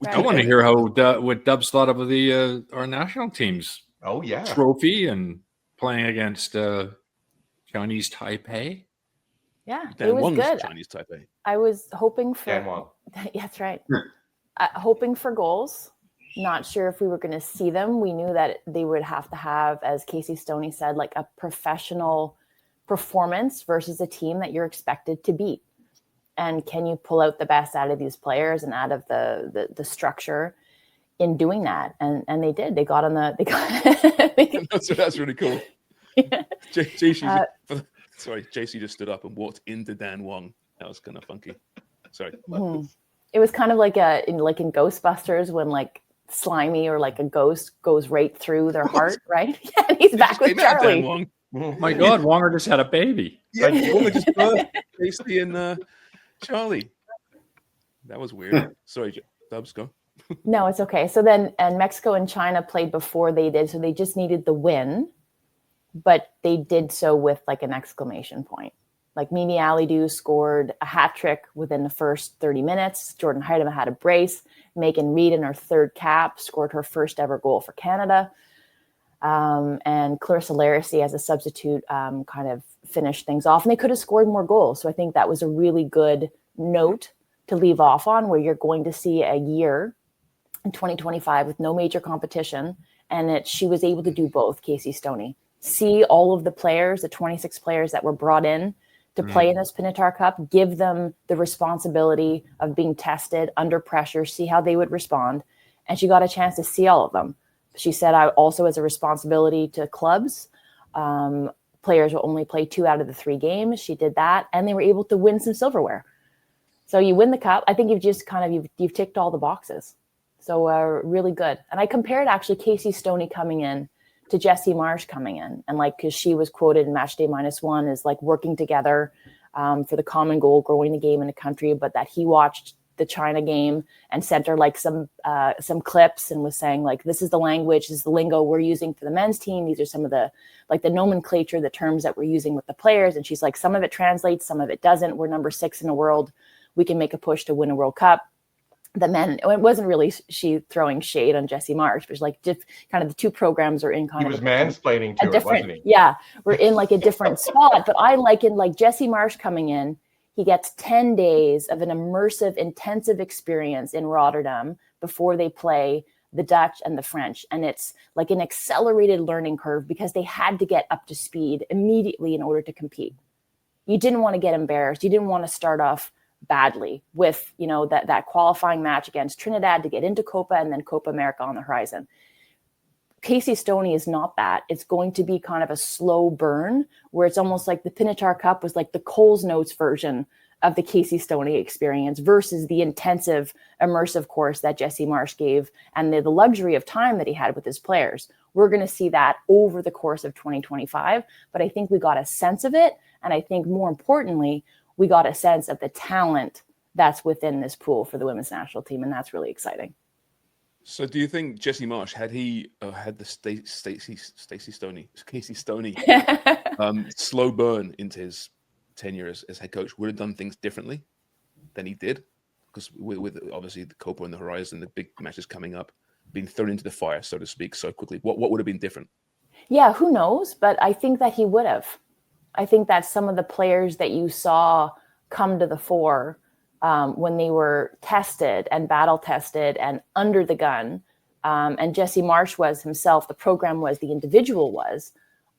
I want to hear what Dubs thought of the our national team's trophy and playing against Chinese Taipei. Yeah, it was good. Chinese Taipei. I was hoping for. Yeah, that's right. Hoping for goals. Not sure if we were going to see them. We knew that they would have to have, as Casey Stoney said, like a professional performance versus a team that you're expected to beat. And can you pull out the best out of these players and out of the structure in doing that? And they did. They got on the. They got. That's really cool. Yeah. JC just stood up and walked into Dan Wong. That was kind of funky. Sorry. Mm-hmm. It was kind of like in Ghostbusters when like Slimy or like a ghost goes right through their heart, right? Yeah, and he's back with Charlie. My God, Wonger just had a baby. Yeah, Wonger just birthed Casey and Charlie. That was weird. Sorry, Dubs, go. No, it's okay. So then, and Mexico and China played before they did, so they just needed the win, but they did so with like an exclamation point. Like Mimi Alidou scored a hat trick within the first 30 minutes. Jordan Heidema had a brace. Megan Reid in her third cap scored her first ever goal for Canada. And Clarissa Laracy as a substitute kind of finished things off. And they could have scored more goals. So I think that was a really good note to leave off on, where you're going to see a year in 2025 with no major competition. And she was able to do both, Casey Stoney. See all of the players, the 26 players that were brought in to play in this Pinatar Cup, give them the responsibility of being tested under pressure, see how they would respond. And she got a chance to see all of them. She said, I also, as a responsibility to clubs, players will only play 2 out of the 3 games. She did that, and they were able to win some silverware. So you win the cup. I think you've just you've ticked all the boxes. So really good. And I compared actually Casey Stoney coming in to Jessie Marsh coming in. And like, because she was quoted in Matchday -1 as like working together for the common goal, growing the game in the country, but that he watched the China game and sent her like some clips and was saying like, this is the language, this is the lingo we're using for the men's team. These are some of the, like the nomenclature, the terms that we're using with the players. And she's like, some of it translates, some of it doesn't. We're number 6 in the world. We can make a push to win a World Cup. The men, it wasn't really she throwing shade on Jessie Marsh, but like just kind of the 2 programs are in kind of. He was mansplaining to her, wasn't he? Yeah, we're in like a different spot. But I liken like Jessie Marsh coming in. He gets 10 days of an immersive, intensive experience in Rotterdam before they play the Dutch and the French. And it's like an accelerated learning curve because they had to get up to speed immediately in order to compete. You didn't want to get embarrassed. You didn't want to start off badly with, you know, that qualifying match against Trinidad to get into Copa and then Copa America on the horizon. Casey Stoney is not that. It's going to be kind of a slow burn where it's almost like the Pinatar Cup was like the Coles Notes version of the Casey Stoney experience versus the intensive, immersive course that Jessie Marsh gave and the luxury of time that he had with his players. We're going to see that over the course of 2025, but I think we got a sense of it. And I think more importantly, we got a sense of the talent that's within this pool for the women's national team. And that's really exciting. So do you think Jessie Marsh, had he had the Casey Stoney slow burn into his tenure as head coach, would have done things differently than he did? Because with obviously the Copa on the horizon, the big matches coming up, being thrown into the fire, so to speak, so quickly, what would have been different? Yeah, who knows? But I think that he would have. I think that some of the players that you saw come to the fore when they were tested and battle tested and under the gun, and Jessie Marsh was himself, the program was, the individual was,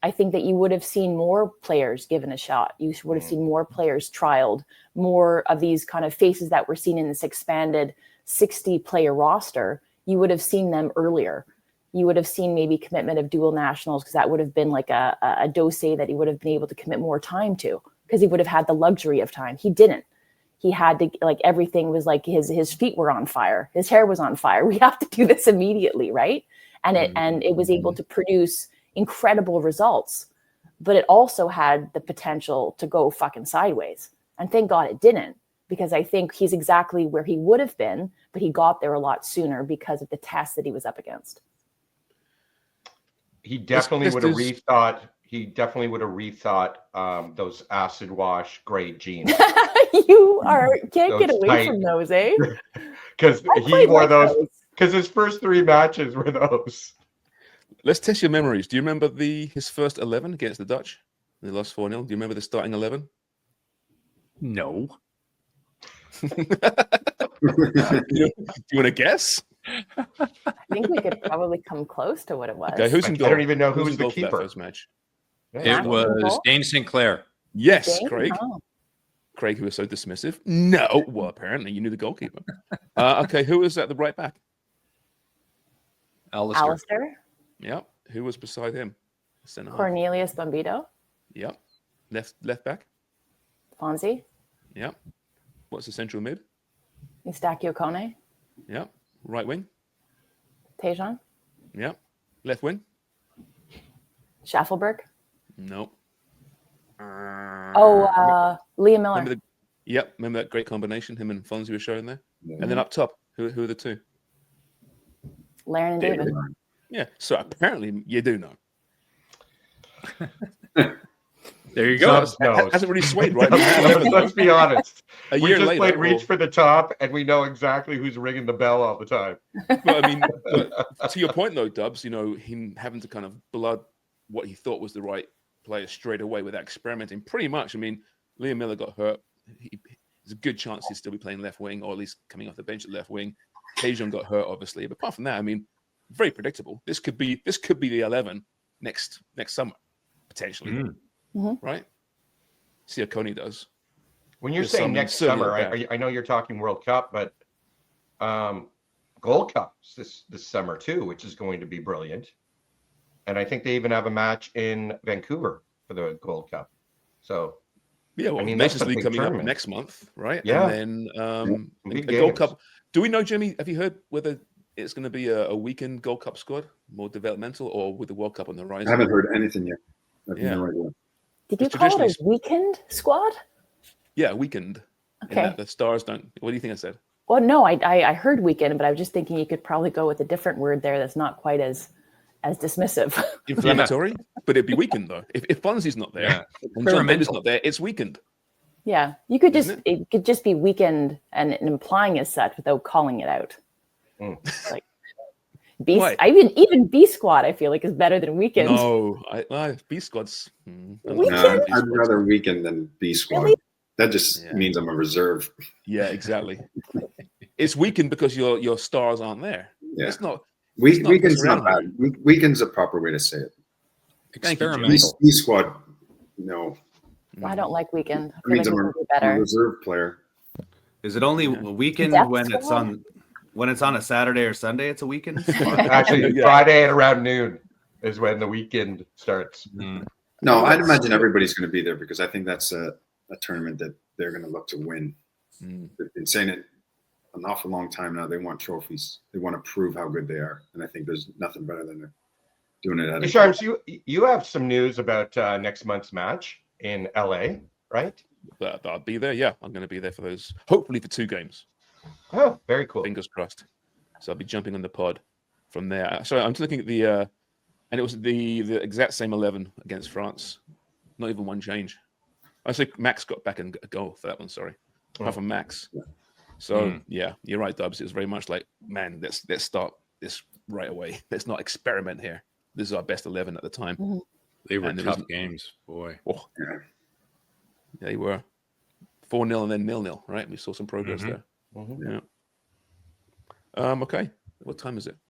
I think that you would have seen more players given a shot. You would have seen more players trialed, more of these kind of faces that were seen in this expanded 60-player roster. You would have seen them earlier. You would have seen maybe commitment of dual nationals because that would have been like a dossier that he would have been able to commit more time to because he would have had the luxury of time. He didn't. He had to, like, everything was like his feet were on fire. His hair was on fire. We have to do this immediately, right? And it was able to produce incredible results, but it also had the potential to go fucking sideways. And thank God it didn't, because I think he's exactly where he would have been, but he got there a lot sooner because of the test that he was up against. He definitely would have rethought. He definitely would have rethought those acid wash gray jeans. You can't get away from those, eh? because I he played wore like those. Because his first 3 matches were those. Let's test your memories. Do you remember his first 11 against the Dutch? They lost 4-0. Do you remember the starting 11? No. Do you want to guess? I think we could probably come close to what it was. Okay, who's in goal? I don't even know who Who's was in the goal for that keeper. first match? Yeah. It was Dane Sinclair. Yes, Dane? Craig. Oh. Craig, who was so dismissive. No, well, apparently you knew the goalkeeper. Okay, who was at the right back? Alistair. Yep. Who was beside him? Centre half. Cornelius Bambito. Yep. Left back. Fonzie. Yep. What's the central mid? Eustachio Kone. Yep. Right wing. Tejan. Yep. Left wing. Schaffelberg. Nope. Liam Miller. Remember that great combination him and Fonzie were showing there? And then up top, who are the two? Laren and David. Yeah, so apparently you do know. There you go. Hasn't really swayed, right? Let's be honest. A We year just later, played Reach for the Top, and we know exactly who's ringing the bell all the time. But I mean, to your point though, Dubs, him having to kind of blood what he thought was the right player straight away without experimenting. Pretty much, I mean, Liam Miller got hurt. There's a good chance he'll still be playing left wing, or at least coming off the bench at left wing. Tejan got hurt, obviously, but apart from that, I mean, very predictable. This could be the 11 next summer, potentially, right? See how Coney does. When you're saying next summer, I know you're talking World Cup, but Gold Cups this summer too, which is going to be brilliant. And I think they even have a match in Vancouver for the Gold Cup. So yeah, well, Nations League coming up next month, right? Yeah. And then a Gold Cup. Do we know, Jimmy? Have you heard whether it's going to be a weekend Gold Cup squad, more developmental, or with the World Cup on the horizon? I haven't heard anything yet. I have no idea. Did you call it a weekend squad? Yeah, weekend. Okay. The stars don't. What do you think I said? Well, no, I heard weekend, but I was just thinking you could probably go with a different word there that's not quite as dismissive. Inflammatory, but it'd be weekend though. If Fonzie's not there and John David's not there, it's weekend. Yeah, you could it could just be weekend and implying as such without calling it out. Like even B squad, I feel like is better than weekend. No, B squad's. I'd rather weekend than B squad. Really? That just means I'm a reserve. Yeah, exactly. It's weekend because your stars aren't there. Yeah. It's not. Weekend's not bad. Weekend's a proper way to say it. Experimental. B squad, no. I don't like weekend. I feel like I'm a reserve player. Is it only a weekend when it's on a Saturday or Sunday? It's a weekend. Actually, Friday at around noon is when the weekend starts. No, I'd imagine everybody's going to be there because I think that's a tournament that they're going to look to win. They've been saying it an awful long time now. They want trophies. They want to prove how good they are, and I think there's nothing better than doing it at. Sharms, you have some news about next month's match in LA, right? I'll be there. Yeah, I'm going to be there for those. Hopefully for 2 games. Oh, very cool. Fingers crossed. So I'll be jumping on the pod from there. Sorry, I'm just looking at the, and it was the exact same 11 against France. Not even one change. I think Max got back and a goal for that one. Sorry, apart from Max. So yeah, you're right, Dubs. It was very much like, man, let's start this right away. Let's not experiment here. This is our best 11 at the time. They were tough games, boy. Oh, yeah, they were 4-0 and then 0-0. Right, we saw some progress there. Yeah. Okay, what time is it?